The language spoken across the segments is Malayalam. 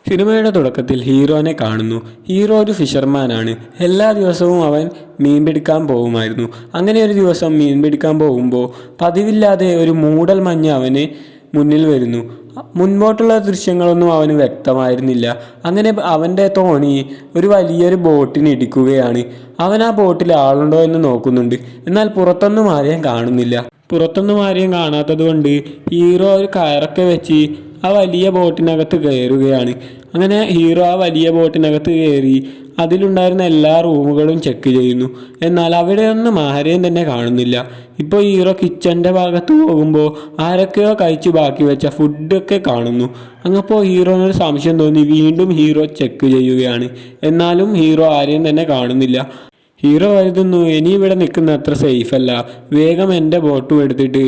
സിനിമയുടെ തുടക്കത്തിൽ ഹീറോനെ കാണുന്നു. ഹീറോ ഒരു ഫിഷർമാനാണ്. എല്ലാ ദിവസവും അവൻ മീൻ പിടിക്കാൻ പോകുമായിരുന്നു. അങ്ങനെ ഒരു ദിവസം മീൻ പിടിക്കാൻ പോകുമ്പോൾ പതിവില്ലാതെ ഒരു മൂടൽ മഞ്ഞ് അവന് മുന്നിൽ വരുന്നു. മുൻപോട്ടുള്ള ദൃശ്യങ്ങളൊന്നും അവന് വ്യക്തമായിരുന്നില്ല. അങ്ങനെ അവൻ്റെ തോണി ഒരു വലിയൊരു ബോട്ടിന് ഇടിക്കുകയാണ്. അവൻ ആ ബോട്ടിൽ ആളുണ്ടോ എന്ന് നോക്കുന്നുണ്ട്. എന്നാൽ പുറത്തൊന്നും ആരെയും കാണുന്നില്ല. പുറത്തൊന്നും ആരെയും കാണാത്തത് കൊണ്ട് ഹീറോ ഒരു കയറൊക്കെ വെച്ച് ആ വലിയ ബോട്ടിനകത്ത് കയറുകയാണ്. അങ്ങനെ ഹീറോ ആ വലിയ ബോട്ടിനകത്ത് കയറി അതിലുണ്ടായിരുന്ന എല്ലാ റൂമുകളും ചെക്ക് ചെയ്യുന്നു. എന്നാൽ അവിടെയൊന്നും ആരെയും തന്നെ കാണുന്നില്ല. ഇപ്പോൾ ഹീറോ കിച്ചൻ്റെ ഭാഗത്ത് പോകുമ്പോൾ ആരൊക്കെയോ കഴിച്ച് ബാക്കി വെച്ച ഫുഡൊക്കെ കാണുന്നു. അങ്ങപ്പോൾ ഹീറോനൊരു സംശയം തോന്നി. വീണ്ടും ഹീറോ ചെക്ക് ചെയ്യുകയാണ്. എന്നാലും ഹീറോ ആരെയും തന്നെ കാണുന്നില്ല. ഹീറോ കരുതുന്നു ഇനി ഇവിടെ നിൽക്കുന്ന അത്ര സേഫ് അല്ല, വേഗം എൻ്റെ ബോട്ടും എടുത്തിട്ട്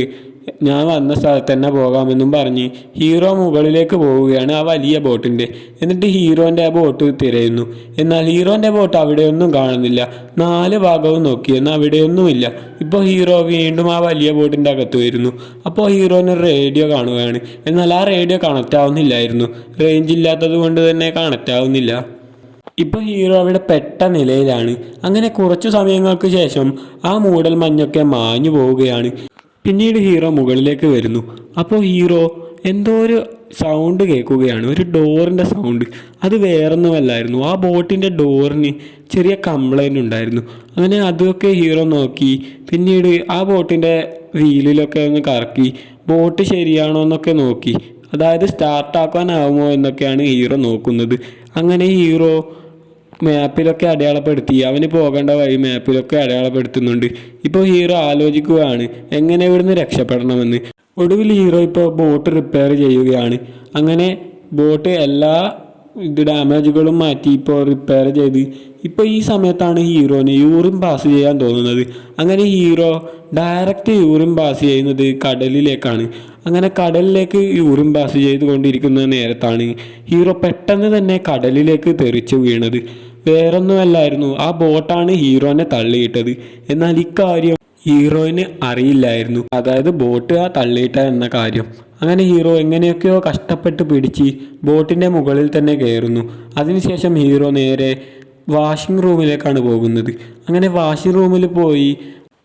ഞാൻ വന്ന സ്ഥലത്ത് തന്നെ പോകാമെന്നും പറഞ്ഞ് ഹീറോ മുകളിലേക്ക് പോവുകയാണ് ആ വലിയ ബോട്ടിൻ്റെ. എന്നിട്ട് ഹീറോൻ്റെ ആ ബോട്ട് തിരയുന്നു. എന്നാൽ ഹീറോൻ്റെ ബോട്ട് അവിടെയൊന്നും കാണുന്നില്ല. 4 ഭാഗവും നോക്കി, എന്നാൽ അവിടെയൊന്നുമില്ല. ഇപ്പോൾ ഹീറോ വീണ്ടും ആ വലിയ ബോട്ടിൻ്റെ അകത്ത് വരുന്നു. അപ്പോൾ ഹീറോന് റേഡിയോ കാണുകയാണ്. എന്നാൽ ആ റേഡിയോ കണക്റ്റ് ആവുന്നില്ലായിരുന്നു. റേഞ്ച് ഇല്ലാത്തത് കൊണ്ട് തന്നെ കണക്റ്റ് ആവുന്നില്ല. ഇപ്പോൾ ഹീറോ അവിടെ പെട്ട നിലയിലാണ്. അങ്ങനെ കുറച്ചു സമയങ്ങൾക്ക് ശേഷം ആ മൂടൽ മഞ്ഞൊക്കെ മാഞ്ഞു പോവുകയാണ്. പിന്നീട് ഹീറോ മുകളിലേക്ക് വരുന്നു. അപ്പോൾ ഹീറോ എന്തോ ഒരു സൗണ്ട് കേൾക്കുകയാണ്, ഒരു ഡോറിൻ്റെ സൗണ്ട്. അത് വേറൊന്നുമല്ലായിരുന്നു, ആ ബോട്ടിൻ്റെ ഡോറിന് ചെറിയ കംപ്ലൈൻറ്റ് ഉണ്ടായിരുന്നു. അങ്ങനെ അതൊക്കെ ഹീറോ നോക്കി. പിന്നീട് ആ ബോട്ടിൻ്റെ വീലിലൊക്കെ ഒന്ന് കറക്കി ബോട്ട് ശരിയാണോ എന്നൊക്കെ നോക്കി. അതായത് സ്റ്റാർട്ടാക്കാനാവുമോ എന്നൊക്കെയാണ് ഹീറോ നോക്കുന്നത്. അങ്ങനെ ഹീറോ മാപ്പിലൊക്കെ അടയാളപ്പെടുത്തി, അവന് പോകേണ്ട വഴി മാപ്പിലൊക്കെ അടയാളപ്പെടുത്തുന്നുണ്ട്. ഇപ്പോൾ ഹീറോ ആലോചിക്കുകയാണ് എങ്ങനെ ഇവിടുന്ന് രക്ഷപ്പെടണമെന്ന്. ഒടുവിൽ ഹീറോ ഇപ്പോൾ ബോട്ട് റിപ്പയർ ചെയ്യുകയാണ്. അങ്ങനെ ബോട്ട് എല്ലാ ഡാമേജുകളും മാറ്റി ഇപ്പോൾ റിപ്പയർ ചെയ്ത് ഇപ്പോൾ ഈ സമയത്താണ് ഹീറോന് യൂറിൻ പാസ് ചെയ്യാൻ തോന്നുന്നത്. അങ്ങനെ ഹീറോ ഡയറക്റ്റ് യൂറിൻ പാസ് ചെയ്യുന്നത് കടലിലേക്കാണ്. അങ്ങനെ കടലിലേക്ക് യൂറിൻ പാസ് ചെയ്തുകൊണ്ടിരിക്കുന്ന നേരത്താണ് ഹീറോ പെട്ടെന്ന് തന്നെ കടലിലേക്ക് തെറിച്ചു വീണത്. വേറൊന്നുമല്ലായിരുന്നു, ആ ബോട്ടാണ് ഹീറോനെ തള്ളിയിട്ടത്. എന്നാൽ ഇക്കാര്യം ഹീറോയിന് അറിയില്ലായിരുന്നു, അതായത് ബോട്ട് ആ തള്ളിയിട്ട എന്ന കാര്യം. അങ്ങനെ ഹീറോ എങ്ങനെയൊക്കെയോ കഷ്ടപ്പെട്ട് പിടിച്ച് ബോട്ടിൻ്റെ മുകളിൽ തന്നെ കയറുന്നു. അതിനുശേഷം ഹീറോ നേരെ വാഷിംഗ് റൂമിലേക്കാണ് പോകുന്നത്. അങ്ങനെ വാഷിംഗ് റൂമിൽ പോയി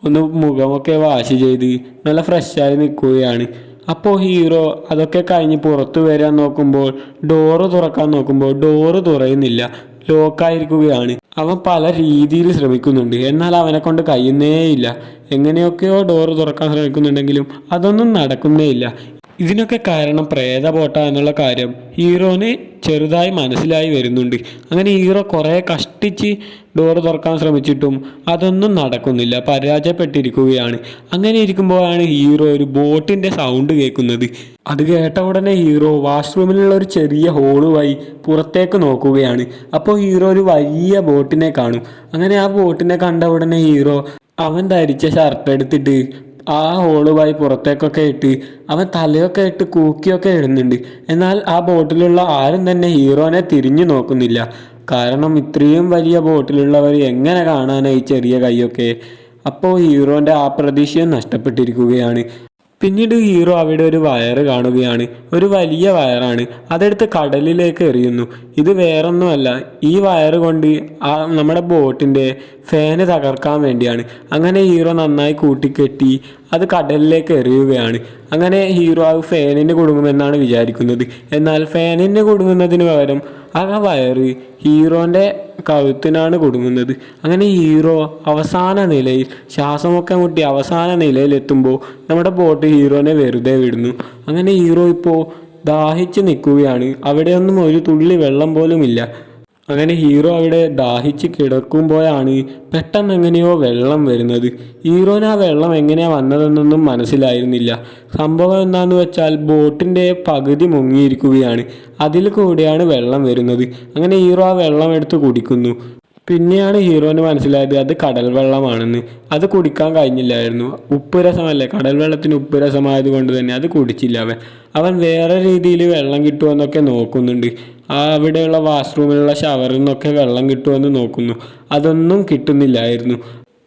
ഒന്ന് മുഖമൊക്കെ വാഷ് ചെയ്ത് നല്ല ഫ്രഷായി നിൽക്കുകയാണ്. അപ്പോൾ ഹീറോ അതൊക്കെ കഴിഞ്ഞ് പുറത്തു വരാൻ നോക്കുമ്പോൾ ഡോറ് തുറക്കാൻ നോക്കുമ്പോൾ ഡോറ് തുറയുന്നില്ല, ലോക്കായിരിക്കുകയാണ്. അവൻ പല രീതിയിൽ ശ്രമിക്കുന്നുണ്ട്, എന്നാൽ അവനെ കൊണ്ട് കഴിയുന്നേയില്ല. എങ്ങനെയൊക്കെയോ ഡോറ് തുറക്കാൻ ശ്രമിക്കുന്നുണ്ടെങ്കിലും അതൊന്നും നടക്കുന്നേയില്ല. ഇതിനൊക്കെ കാരണം പ്രേത ബോട്ട എന്നുള്ള കാര്യം ഹീറോന് ചെറുതായി മനസ്സിലായി വരുന്നുണ്ട്. അങ്ങനെ ഹീറോ കുറേ കഷ്ടിച്ച് ഡോറ് തുറക്കാൻ ശ്രമിച്ചിട്ടും അതൊന്നും നടക്കുന്നില്ല, പരാജയപ്പെട്ടിരിക്കുകയാണ്. അങ്ങനെ ഇരിക്കുമ്പോഴാണ് ഹീറോ ഒരു ബോട്ടിൻ്റെ സൗണ്ട് കേൾക്കുന്നത്. അത് കേട്ട ഉടനെ ഹീറോ വാഷ്റൂമിലുള്ള ഒരു ചെറിയ ഹോള് വഴി പുറത്തേക്ക് നോക്കുകയാണ്. അപ്പോൾ ഹീറോ ഒരു വലിയ ബോട്ടിനെ കാണും. അങ്ങനെ ആ ബോട്ടിനെ കണ്ട ഉടനെ ഹീറോ അവൻ ധരിച്ച ഷർട്ട് എടുത്തിട്ട് ആ ഹോളുമായി പുറത്തേക്കൊക്കെ ഇട്ട് അവൻ തലയൊക്കെ ഇട്ട് കൂക്കിയൊക്കെ ഇടുന്നുണ്ട്. എന്നാൽ ആ ബോട്ടിലുള്ള ആരും തന്നെ ഹീറോനെ തിരിഞ്ഞു നോക്കുന്നില്ല. കാരണം ഇത്രയും വലിയ ബോട്ടിലുള്ളവർ എങ്ങനെ കാണാനായി ചെറിയ കൈയൊക്കെ. അപ്പോൾ ഹീറോൻ്റെ ആ പ്രതീക്ഷയും നഷ്ടപ്പെട്ടിരിക്കുകയാണ്. പിന്നീട് ഹീറോ അവിടെ ഒരു വയറ് കാണുകയാണ്. ഒരു വലിയ വയറാണ്. അതെടുത്ത് കടലിലേക്ക് എറിയുന്നു. ഇത് വേറൊന്നുമല്ല, ഈ വയറ് കൊണ്ട് നമ്മുടെ ബോട്ടിൻ്റെ ഫാന് തകർക്കാൻ വേണ്ടിയാണ്. അങ്ങനെ ഹീറോ നന്നായി കൂട്ടിക്കെട്ടി അത് കടലിലേക്ക് എറിയുകയാണ്. അങ്ങനെ ഹീറോ ആ ഫാനിന് കുടുങ്ങുമെന്നാണ് വിചാരിക്കുന്നത്. എന്നാൽ ഫാനിന് കുടുങ്ങുന്നതിന് പകരം ആ വയറ് ഹീറോൻ്റെ കഴുത്തിനാണ് കുടുങ്ങുന്നത്. അങ്ങനെ ഹീറോ അവസാന നിലയിൽ ശ്വാസമൊക്കെ മുട്ടി അവസാന നിലയിലെത്തുമ്പോൾ നമ്മുടെ ബോട്ട് ഹീറോനെ വെറുതെ വിടുന്നു. അങ്ങനെ ഹീറോ ഇപ്പോൾ ദാഹിച്ച് നിൽക്കുകയാണ്. അവിടെയൊന്നും ഒരു തുള്ളി വെള്ളം പോലുമില്ല. അങ്ങനെ ഹീറോ അവിടെ ദാഹിച്ച് കിടക്കുമ്പോഴാണ് പെട്ടെന്ന് എങ്ങനെയോ വെള്ളം വരുന്നത്. ഹീറോന് ആ വെള്ളം എങ്ങനെയാണ് വന്നതെന്നൊന്നും മനസ്സിലായിരുന്നില്ല. സംഭവം എന്താണെന്ന് വെച്ചാൽ ബോട്ടിൻ്റെ പകുതി മുങ്ങിയിരിക്കുകയാണ്, അതിൽ കൂടെയാണ് വെള്ളം വരുന്നത്. അങ്ങനെ ഹീറോ ആ വെള്ളം എടുത്ത് കുടിക്കുന്നു. പിന്നെയാണ് ഹീറോന് മനസ്സിലായത് അത് കടൽ വെള്ളമാണെന്ന്. അത് കുടിക്കാൻ കഴിഞ്ഞില്ലായിരുന്നു, ഉപ്പ് രസമല്ലേ, കടൽ വെള്ളത്തിന് ഉപ്പ് രസമായത് കൊണ്ട് തന്നെ അത് കുടിച്ചില്ല. അവൻ വേറെ രീതിയിൽ വെള്ളം കിട്ടുമെന്നൊക്കെ നോക്കുന്നുണ്ട്. അവിടെയുള്ള വാഷ്റൂമിലുള്ള ഷവറിൽ നിന്നൊക്കെ വെള്ളം കിട്ടുമെന്ന് നോക്കുന്നു. അതൊന്നും കിട്ടുന്നില്ലായിരുന്നു.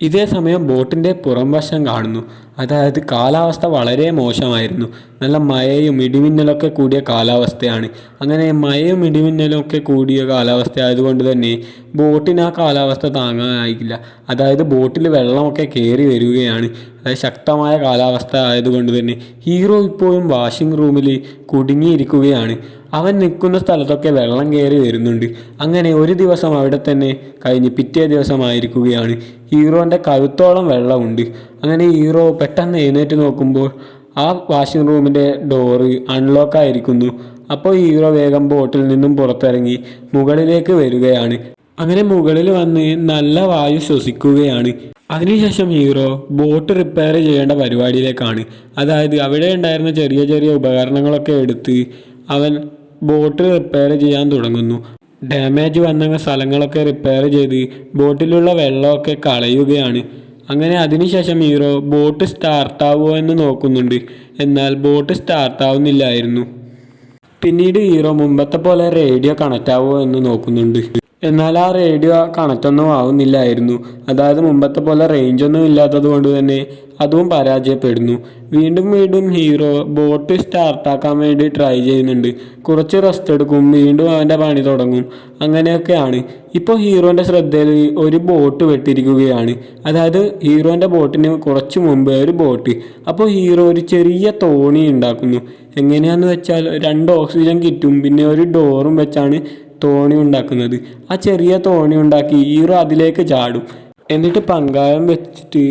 ഇതേ സമയം ബോട്ടിൻ്റെ പുറംവശം കാണുന്നു. അതായത് കാലാവസ്ഥ വളരെ മോശമായിരുന്നു. നല്ല മഴയും ഇടിമിന്നലൊക്കെ കൂടിയ കാലാവസ്ഥയാണ്. അങ്ങനെ മഴയും ഇടിമിന്നലും ഒക്കെ കൂടിയ കാലാവസ്ഥ ആയതുകൊണ്ട് തന്നെ ബോട്ടിന് ആ കാലാവസ്ഥ താങ്ങാനായില്ല. അതായത് ബോട്ടിൽ വെള്ളമൊക്കെ കയറി വരികയാണ്. അതായത് ശക്തമായ കാലാവസ്ഥ ആയതുകൊണ്ട് തന്നെ ഹീറോ ഇപ്പോഴും വാഷിംഗ് റൂമിൽ കുടുങ്ങിയിരിക്കുകയാണ്. അവൻ നിൽക്കുന്ന സ്ഥലത്തൊക്കെ വെള്ളം കയറി വരുന്നുണ്ട്. അങ്ങനെ ഒരു ദിവസം അവിടെ തന്നെ കഴിഞ്ഞ് പിറ്റേ ദിവസമായിരിക്കുകയാണ്. ഹീറോൻ്റെ കഴുത്തോളം വെള്ളമുണ്ട്. അങ്ങനെ ഹീറോ പെട്ടെന്ന് എഴുന്നേറ്റ് നോക്കുമ്പോൾ ആ വാഷിംഗ് റൂമിൻ്റെ ഡോറ് അൺലോക്കായിരിക്കുന്നു. അപ്പോൾ ഹീറോ വേഗം ബോട്ടിൽ നിന്നും പുറത്തിറങ്ങി മുകളിലേക്ക് വരികയാണ്. അങ്ങനെ മുകളിൽ വന്ന് നല്ല വായു ശ്വസിക്കുകയാണ്. അതിനുശേഷം ഹീറോ ബോട്ട് റിപ്പയർ ചെയ്യേണ്ട പരിപാടിയിലേക്കാണ്. അതായത് അവിടെ ഉണ്ടായിരുന്ന ചെറിയ ചെറിയ ഉപകരണങ്ങളൊക്കെ എടുത്ത് അവൻ ബോട്ട് റിപ്പയർ ചെയ്യാൻ തുടങ്ങുന്നു. ഡാമേജ് വന്ന സ്ഥലങ്ങളൊക്കെ റിപ്പയർ ചെയ്ത് ബോട്ടിലുള്ള വെള്ളമൊക്കെ കളയുകയാണ്. അങ്ങനെ അതിനുശേഷം ഹീറോ ബോട്ട് സ്റ്റാർട്ടാവുമോ എന്ന് നോക്കുന്നുണ്ട്. എന്നാൽ ബോട്ട് സ്റ്റാർട്ടാവുന്നില്ലായിരുന്നു. പിന്നീട് ഹീറോ മുമ്പത്തെ പോലെ റേഡിയോ കണക്റ്റ് ആവുമോ എന്ന് നോക്കുന്നുണ്ട്. എന്നാൽ ആ റേഡിയോ കണക്റ്റൊന്നും ആവുന്നില്ലായിരുന്നു. അതായത് മുമ്പത്തെ പോലെ റേഞ്ചൊന്നും ഇല്ലാത്തത് കൊണ്ട് തന്നെ അതും പരാജയപ്പെടുന്നു. വീണ്ടും വീണ്ടും ഹീറോ ബോട്ട് സ്റ്റാർട്ടാക്കാൻ വേണ്ടി ട്രൈ ചെയ്യുന്നുണ്ട്. കുറച്ച് റെസ്റ്റ് എടുക്കും, വീണ്ടും അവൻ്റെ പണി തുടങ്ങും. അങ്ങനെയൊക്കെയാണ്. ഇപ്പോൾ ഹീറോൻ്റെ ശ്രദ്ധയിൽ ഒരു ബോട്ട് വെട്ടിയിരിക്കുകയാണ്. അതായത് ഹീറോൻ്റെ ബോട്ടിന് കുറച്ച് മുമ്പ് ഒരു ബോട്ട്. അപ്പോൾ ഹീറോ ഒരു ചെറിയ തോണി ഉണ്ടാക്കുന്നു. എങ്ങനെയാണെന്ന് വെച്ചാൽ 2 ഓക്സിജൻ കിറ്റും പിന്നെ ഒരു ഡോറും വെച്ചാണ് തോണി ഉണ്ടാക്കുന്നത്. ആ ചെറിയ തോണി ഉണ്ടാക്കി ഹീറോ അതിലേക്ക് ചാടും. എന്നിട്ട് പങ്കായം വെച്ചിട്ട്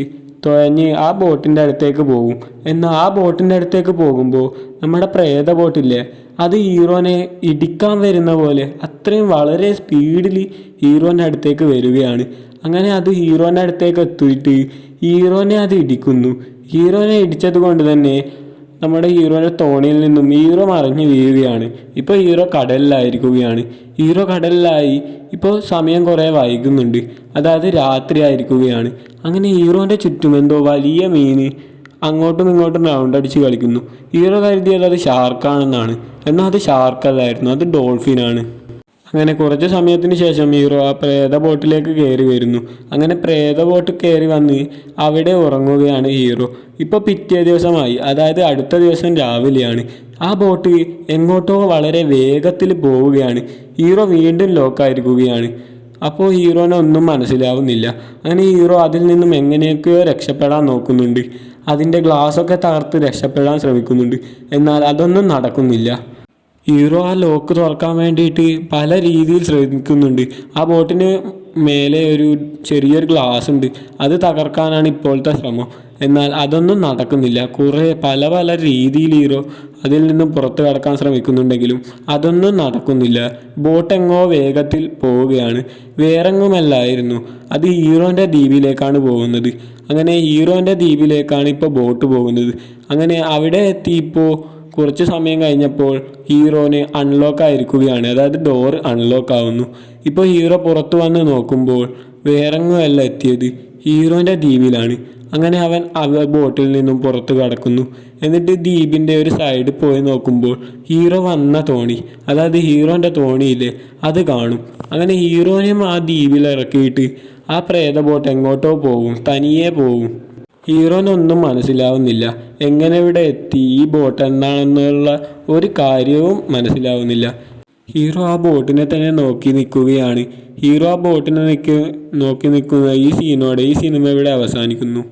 തുഴഞ്ഞ് ആ ബോട്ടിൻ്റെ അടുത്തേക്ക് പോകും. എന്നാൽ ആ ബോട്ടിൻ്റെ അടുത്തേക്ക് പോകുമ്പോൾ നമ്മുടെ പ്രേത ബോട്ടില്ലേ, അത് ഹീറോനെ ഇടിക്കാൻ വരുന്ന പോലെ അത്രയും വളരെ സ്പീഡിൽ ഹീറോൻ്റെ അടുത്തേക്ക് വരികയാണ്. അങ്ങനെ അത് ഹീറോൻ്റെ അടുത്തേക്ക് എത്തിയിട്ട് ഹീറോനെ അത് ഇടിക്കുന്നു. ഹീറോനെ ഇടിച്ചത് കൊണ്ട് തന്നെ നമ്മുടെ ഹീറോയുടെ തോണിയിൽ നിന്നും ഹീറോ മറിഞ്ഞ് വീഴുകയാണ്. ഇപ്പോൾ ഹീറോ കടലിലായിരിക്കുകയാണ്. ഹീറോ കടലിലായി. ഇപ്പോൾ സമയം കുറേ വൈകുന്നുണ്ട്. അതായത് രാത്രി ആയിരിക്കുകയാണ്. അങ്ങനെ ഹീറോൻ്റെ ചുറ്റും എന്തോ വലിയ മീൻ അങ്ങോട്ടും ഇങ്ങോട്ടും റൗണ്ട് അടിച്ച് കളിക്കുന്നു. ഹീറോ കരുതിയത് അത് ഷാർക്കാണെന്നാണ്. എന്നാൽ അത് ഷാർക്കല്ലായിരുന്നു, അത് ഡോൾഫിനാണ്. അങ്ങനെ കുറച്ച് സമയത്തിന് ശേഷം ഹീറോ ആ പ്രേത ബോട്ടിലേക്ക് കയറി വരുന്നു. അങ്ങനെ പ്രേത ബോട്ട് കയറി വന്ന് അവിടെ ഉറങ്ങുകയാണ് ഹീറോ. ഇപ്പോൾ പിറ്റേ ദിവസമായി. അതായത് അടുത്ത ദിവസം രാവിലെയാണ്. ആ ബോട്ട് എങ്ങോട്ടോ വളരെ വേഗത്തിൽ പോവുകയാണ്. ഹീറോ വീണ്ടും ലോക്കായിരിക്കുകയാണ്. അപ്പോൾ ഹീറോനെ ഒന്നും മനസ്സിലാവുന്നില്ല. അങ്ങനെ ഹീറോ അതിൽ നിന്നും എങ്ങനെയൊക്കെയോ രക്ഷപ്പെടാൻ നോക്കുന്നുണ്ട്. അതിൻ്റെ ഗ്ലാസ്സൊക്കെ തകർത്ത് രക്ഷപ്പെടാൻ ശ്രമിക്കുന്നുണ്ട്. എന്നാൽ അതൊന്നും നടക്കുന്നില്ല. ഹീറോ ആ ലോക്ക് തുറക്കാൻ വേണ്ടിയിട്ട് പല രീതിയിൽ ശ്രമിക്കുന്നുണ്ട്. ആ ബോട്ടിന് മേലെ ഒരു ചെറിയൊരു ഗ്ലാസ് ഉണ്ട്. അത് തകർക്കാനാണ് ഇപ്പോഴത്തെ ശ്രമം. എന്നാൽ അതൊന്നും നടക്കുന്നില്ല. പല പല രീതിയിൽ ഹീറോ അതിൽ നിന്നും പുറത്തു കടക്കാൻ ശ്രമിക്കുന്നുണ്ടെങ്കിലും അതൊന്നും നടക്കുന്നില്ല. ബോട്ട് എങ്ങോ വേഗത്തിൽ പോവുകയാണ്. വേറെങ്ങുമല്ലായിരുന്നു, അത് ഹീറോൻ്റെ ദ്വീപിലേക്കാണ് പോകുന്നത്. അങ്ങനെ ഹീറോൻ്റെ ദ്വീപിലേക്കാണ് ഇപ്പോൾ ബോട്ട് പോകുന്നത്. അങ്ങനെ അവിടെ എത്തിയപ്പോൾ കുറച്ച് സമയം കഴിഞ്ഞപ്പോൾ ഹീറോന് അൺലോക്ക് ആയിരിക്കുകയാണ്. അതായത് ഡോർ അൺലോക്ക് ആവുന്നു. ഇപ്പോൾ ഹീറോ പുറത്തു വന്ന് നോക്കുമ്പോൾ വേറെങ്ങുമല്ല എത്തിയത്, ഹീറോൻ്റെ ദ്വീപിലാണ്. അങ്ങനെ അവൻ ബോട്ടിൽ നിന്നും പുറത്ത് കടക്കുന്നു. എന്നിട്ട് ദ്വീപിൻ്റെ ഒരു സൈഡിൽ പോയി നോക്കുമ്പോൾ ഹീറോ വന്ന തോണി, അതായത് ഹീറോൻ്റെ തോണിയില്ലേ, അത് കാണും. അങ്ങനെ ഹീറോനെയും ആ ദ്വീപിൽ ഇറക്കിയിട്ട് ആ പ്രേത ബോട്ട് എങ്ങോട്ടോ പോകും, തനിയെ പോകും. ഹീറോനൊന്നും മനസ്സിലാവുന്നില്ല. എങ്ങനെ ഇവിടെ എത്തി, ഈ ബോട്ട് എന്താണെന്നുള്ള ഒരു കാര്യവും മനസ്സിലാവുന്നില്ല. ഹീറോ ആ ബോട്ടിനെ തന്നെ നോക്കി നിൽക്കുകയാണ്. ഹീറോ ആ ബോട്ടിനെ നോക്കി നിൽക്കുന്ന ഈ സീനോടെ ഈ സിനിമ ഇവിടെ അവസാനിക്കുന്നു.